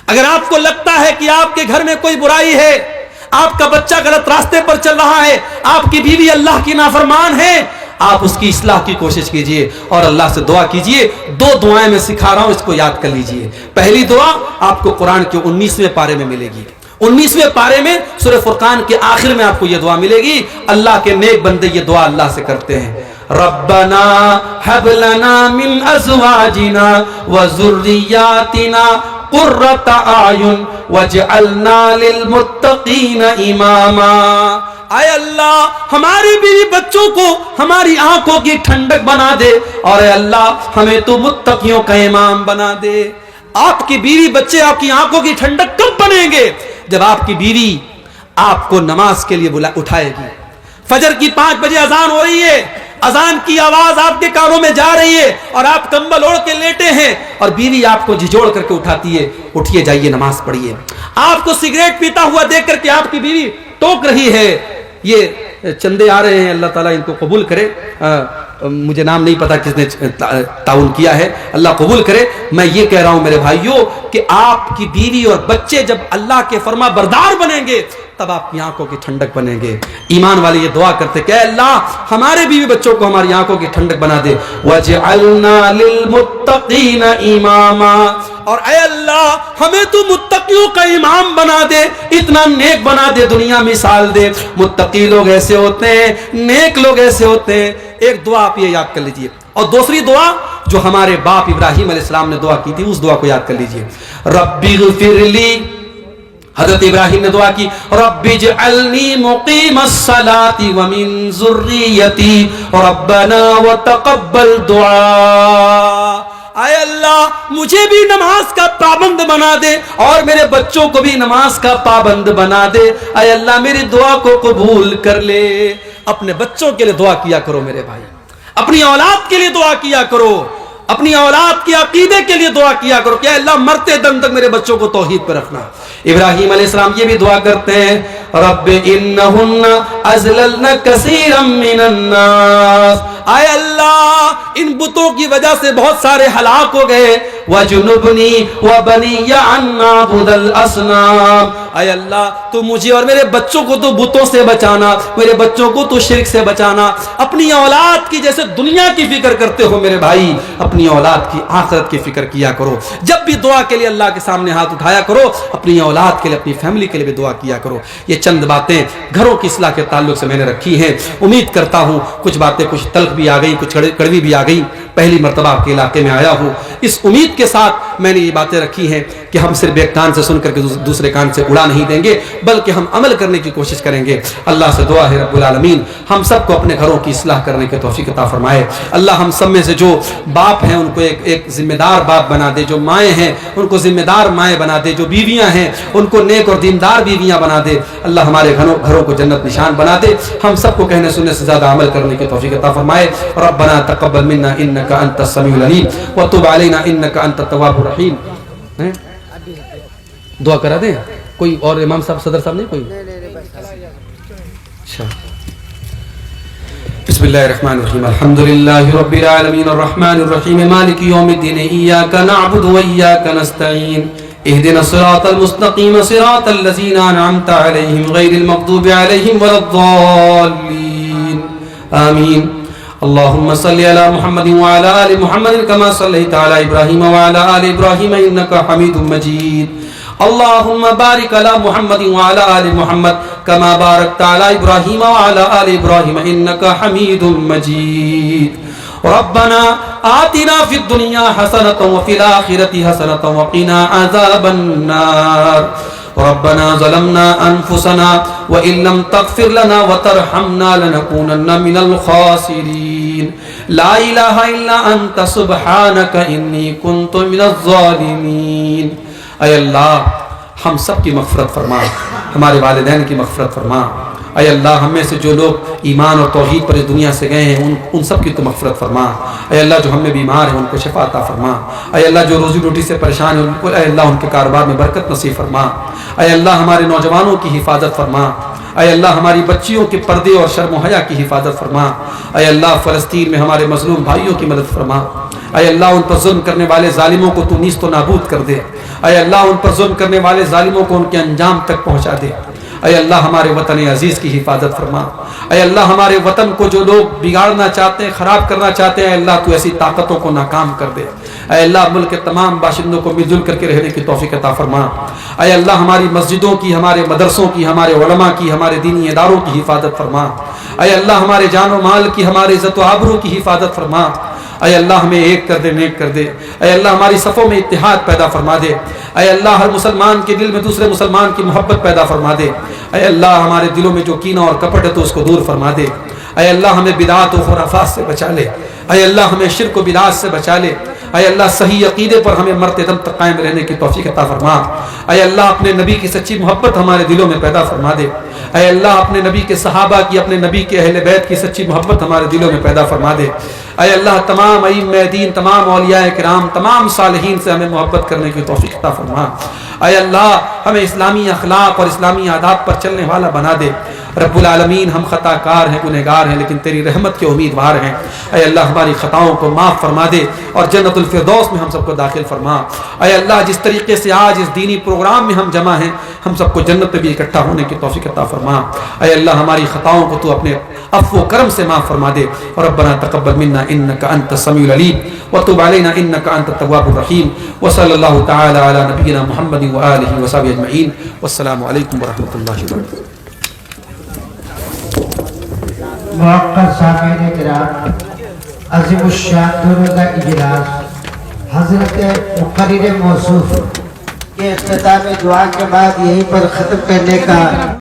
اگر آپ کو لگتا ہے کہ آپ کے گھر میں کوئی برائی ہے، آپ کا بچہ غلط راستے پر چل رہا ہے، آپ کی بیوی اللہ کی نافرمان ہے، آپ اس کی اصلاح کی کوشش کیجئے اور اللہ سے دعا کیجئے۔ 2 دعائیں میں سکھا رہا ہوں، اس کو یاد کر لیجئے۔ پہلی دعا آپ کو قرآن کے 19ویں پارے میں ملے گی۔ 19ویں پارے میں سورہ فرقان کے آخر میں آپ کو یہ دعا ملے گی۔ اللہ کے نیک بندے یہ دعا اللہ سے کرتے ہیں، ربنا هب لنا من ازواجنا وذرياتنا قرۃ اعین واجعلنا للمتقین اماما۔ اے اللہ ہماری بیوی بچوں کو ہماری آنکھوں کی ٹھنڈک بنا دے، اور اے اللہ ہمیں تو متقیوں کا امام بنا دے۔ آپ کی بیوی بچے آپ کی آنکھوں کی ٹھنڈک کب بنیں گے؟ جب آپ کی بیوی آپ کو نماز کے لیے اٹھائے گی۔ فجر کی 5 بجے اذان ہو رہی ہے، اذان کی آواز آپ کے کانوں میں جا رہی ہے اور آپ کمبل اوڑھ کے لیٹے ہیں اور بیوی آپ کو جھجوڑ کر کے اٹھاتی ہے، اٹھیے جائیے نماز پڑھیے۔ آپ کو سگریٹ پیتا ہوا دیکھ کر کے آپ کی بیوی ٹوک رہی ہے، یہ چندے آ رہے ہیں، اللہ تعالیٰ ان کو قبول کرے، مجھے نام نہیں پتا کس نے تعاون کیا ہے، اللہ قبول کرے۔ میں یہ کہہ رہا ہوں میرے بھائیوں کہ آپ کی بیوی اور بچے جب اللہ کے فرما بردار بنیں گے تب آپ کی آنکھوں کی ٹھنڈک بنیں گے۔ ایمان والے یہ دعا کرتے کہ اے اللہ ہمارے بیوی بچوں کو ہماری آنکھوں کی ٹھنڈک بنا دے، وَجْعَلْنَا لِلْمُتَّقِينَ إِمَامًا، اور اے اللہ ہمیں تو متقیوں کا امام بنا دے، اتنا نیک بنا دے، دنیا مثال دے۔ متقی لوگ ایسے ہوتے ہیں، نیک لوگ ایسے ہوتے ہیں۔ ایک دعا آپ یہ یاد کر لیجئے، اور دوسری دعا جو ہمارے باپ ابراہیم علیہ السلام نے دعا کی تھی اس دعا کو یاد کر لیجئے، ربی اغفر لی۔ حضرت ابراہیم نے دعا کی، رب اجعلنی مقیم الصلاۃ ومن ذریتی ربنا وتقبل دعا۔ اے اللہ مجھے بھی نماز کا پابند بنا دے اور میرے بچوں کو بھی نماز کا پابند بنا دے۔ اے اللہ میری دعا کو قبول کر لے۔ اپنے بچوں کے لیے دعا کیا کرو میرے بھائی، اپنی اولاد کے لیے دعا کیا کرو، اپنی اولاد کے عقیدے کے لیے دعا کیا کرو کہ اے اللہ مرتے دم تک میرے بچوں کو توحید پہ رکھنا۔ ابراہیم علیہ السلام یہ بھی دعا کرتے ہیں، رب انہن اضللن کثیرا من الناس، اے اللہ ان بتوں کی وجہ سے بہت سارے ہلاک ہو گئے، وجنبنی وبنی ان نعبد الاصنام، اے اللہ تو مجھے اور میرے بچوں کو تو بتوں سے بچانا، میرے بچوں کو تو شرک سے بچانا۔ اپنی اولاد کی جیسے دنیا کی فکر کرتے ہو میرے بھائی، اپنی اولاد کی آخرت کی فکر کیا کرو۔ جب بھی دعا کے لیے اللہ کے سامنے ہاتھ اٹھایا کرو، اپنی اولاد کے لیے اپنی فیملی کے لیے بھی دعا کیا کرو۔ یہ چند باتیں گھروں کی اصلاح کے تعلق سے میں نے رکھی ہیں، امید کرتا ہوں کچھ باتیں کچھ تلخ بھی آ گئی، کچھ کڑوی بھی آ گئی، پہلی مرتبہ آپ کے علاقے میں آیا ہوں، اس امید کے ساتھ میں نے یہ باتیں رکھی ہیں کہ ہم صرف ایک کان سے سن کر کے دوسرے کان سے اڑا نہیں دیں گے، بلکہ ہم عمل کرنے کی کوشش کریں گے۔ اللہ سے دعا ہے رب العالمین ہم سب کو اپنے گھروں کی اصلاح کرنے کی توفیق عطا فرمائے۔ اللہ ہم سب میں سے جو باپ ہیں ان کو ایک ذمہ دار باپ بنا دے، جو مائیں ہیں ان کو ذمہ دار مائیں بنا دے، جو بیویاں ہیں ان کو نیک اور دیندار بیویاں بنا دے۔ اللہ ہمارے گھروں کو جنت نشان بنا دے، ہم سب کو کہنے سننے سے زیادہ عمل کرنے کی توفیق عطا فرمائے۔ ربنا تقبل منا انك انت السميع العليم وتب علينا انك انت التواب الرحيم۔ دعا کرا دیں کوئی اور امام صاحب صدر صاحب نہیں کوئی؟ اچھا بسم اللہ الرحمن الرحیم الحمد للہ رب العالمین الرحمن الرحیم مالک یوم الدین ایاک نعبد و ایاک نستعین اهدنا الصراط المستقیم صراط الذین انعمت علیہم غیر المغضوب علیہم ولا الضالین آمین۔ اللهم صل على محمد وعلى آل محمد كما صليت على إبراهيم وعلى آل إبراهيم إنك حميد مجيد۔ اللهم بارك على محمد وعلى آل محمد كما باركت على إبراهيم وعلى آل إبراهيم إنك حميد مجيد۔ ربنا آتنا في الدنيا حسنة وفي الآخرة حسنة وقنا عذاب النار۔ ربنا ظلمنا أنفسنا وإن لم تغفر لنا وترحمنا لنكونن من الخاسرين۔ لا إله إلا أنت سبحانك إني كنت من الظالمين۔ اے اللہ ہم سب کی مغفرت فرما، ہمارے والدین کی مغفرت فرما، اے اللہ ہم میں سے جو لوگ ایمان اور توحید پر اس دنیا سے گئے ہیں ان سب کی تو مغفرت فرما. اے اللہ جو ہم میں بیمار ہیں ان کو شفا عطا فرما. اے اللہ جو روزی روٹی سے پریشان ہیں ان کو اے اللہ ان کے کاروبار میں برکت نصیب فرما. اے اللہ ہمارے نوجوانوں کی حفاظت فرما. اے اللہ ہماری بچیوں کے پردے اور شرم و حیا کی حفاظت فرما. اے اللہ فلسطین میں ہمارے مظلوم بھائیوں کی مدد فرما. اے اللہ ان پر ظلم کرنے والے ظالموں کو تو نیست و نابود کر دے. اے اللہ ان پر ظلم کرنے والے ظالموں کو ان کے انجام تک پہنچا دے. اے اللہ ہمارے وطن عزیز کی حفاظت فرما. اے اللہ ہمارے وطن کو جو لوگ بگاڑنا چاہتے ہیں خراب کرنا چاہتے ہیں اے اللہ تو ایسی طاقتوں کو ناکام کر دے. اے اللہ ملک کے تمام باشندوں کو مل جل کر کے رہنے کی توفیق عطا فرما. اے اللہ ہماری مسجدوں کی ہمارے مدرسوں کی ہمارے علماء کی ہمارے دینی اداروں کی حفاظت فرما. اے اللہ ہمارے جان و مال کی ہمارے عزت و آبرو کی حفاظت فرما. اے اللہ ہمیں ایک کر دے نیک کر دے. اے اللہ ہماری صفوں میں اتحاد پیدا فرما دے. اے اللہ ہر مسلمان کے دل میں دوسرے مسلمان کی محبت پیدا فرما دے. اے اللہ ہمارے دلوں میں جو کینہ اور کپٹ ہے تو اس کو دور فرما دے. اے اللہ ہمیں بدعات و خرافات سے بچا لے. اے اللہ ہمیں شرک و بدعات سے بچا لے. اے اللہ صحیح عقیدے پر ہمیں مرتے دم تک قائم رہنے کی توفیق عطا فرما. اے اللہ اپنے نبی کی سچی محبت ہمارے دلوں میں پیدا فرما دے. اے اللہ اپنے نبی کے صحابہ کی اپنے نبی کے اہل بیت کی سچی محبت ہمارے دلوں میں پیدا فرما دے. اے اللہ تمام ائمہ دین تمام اولیاء کرام تمام صالحین سے ہمیں محبت کرنے کی توفیق عطا فرما. اے اللہ ہمیں اسلامی اخلاق اور اسلامی آداب پر چلنے والا بنا دے. رب العالمین ہم خطا کار ہیں گنہگار ہیں لیکن تیری رحمت کے امیدوار ہیں. اے اللہ ہماری خطاؤں کو معاف فرما دے اور جنت الفردوس میں ہم سب کو داخل فرما. اے اللہ جس طریقے سے آج اس دینی پروگرام میں ہم جمع ہیں ہم سب کو جنت میں بھی اکٹھا ہونے کی توفیق عطا فرما. اے اللہ ہماری خطاؤں کو تو اپنے عفو و کرم سے معاف فرما دے. اور ربنا تقبل منا انك انت السميع العليم وتب علينا انك انت التواب الرحيم وصلى الله تعالى على نبينا محمد واله وصحبه اجمعين والسلام عليكم ورحمه الله وبركاته. موقر سامعین کرام عظیم الشان دونوں کا اجلاس حضرت مقرر موصوف کے اختتام دعا کے بعد یہیں پر ختم کرنے کا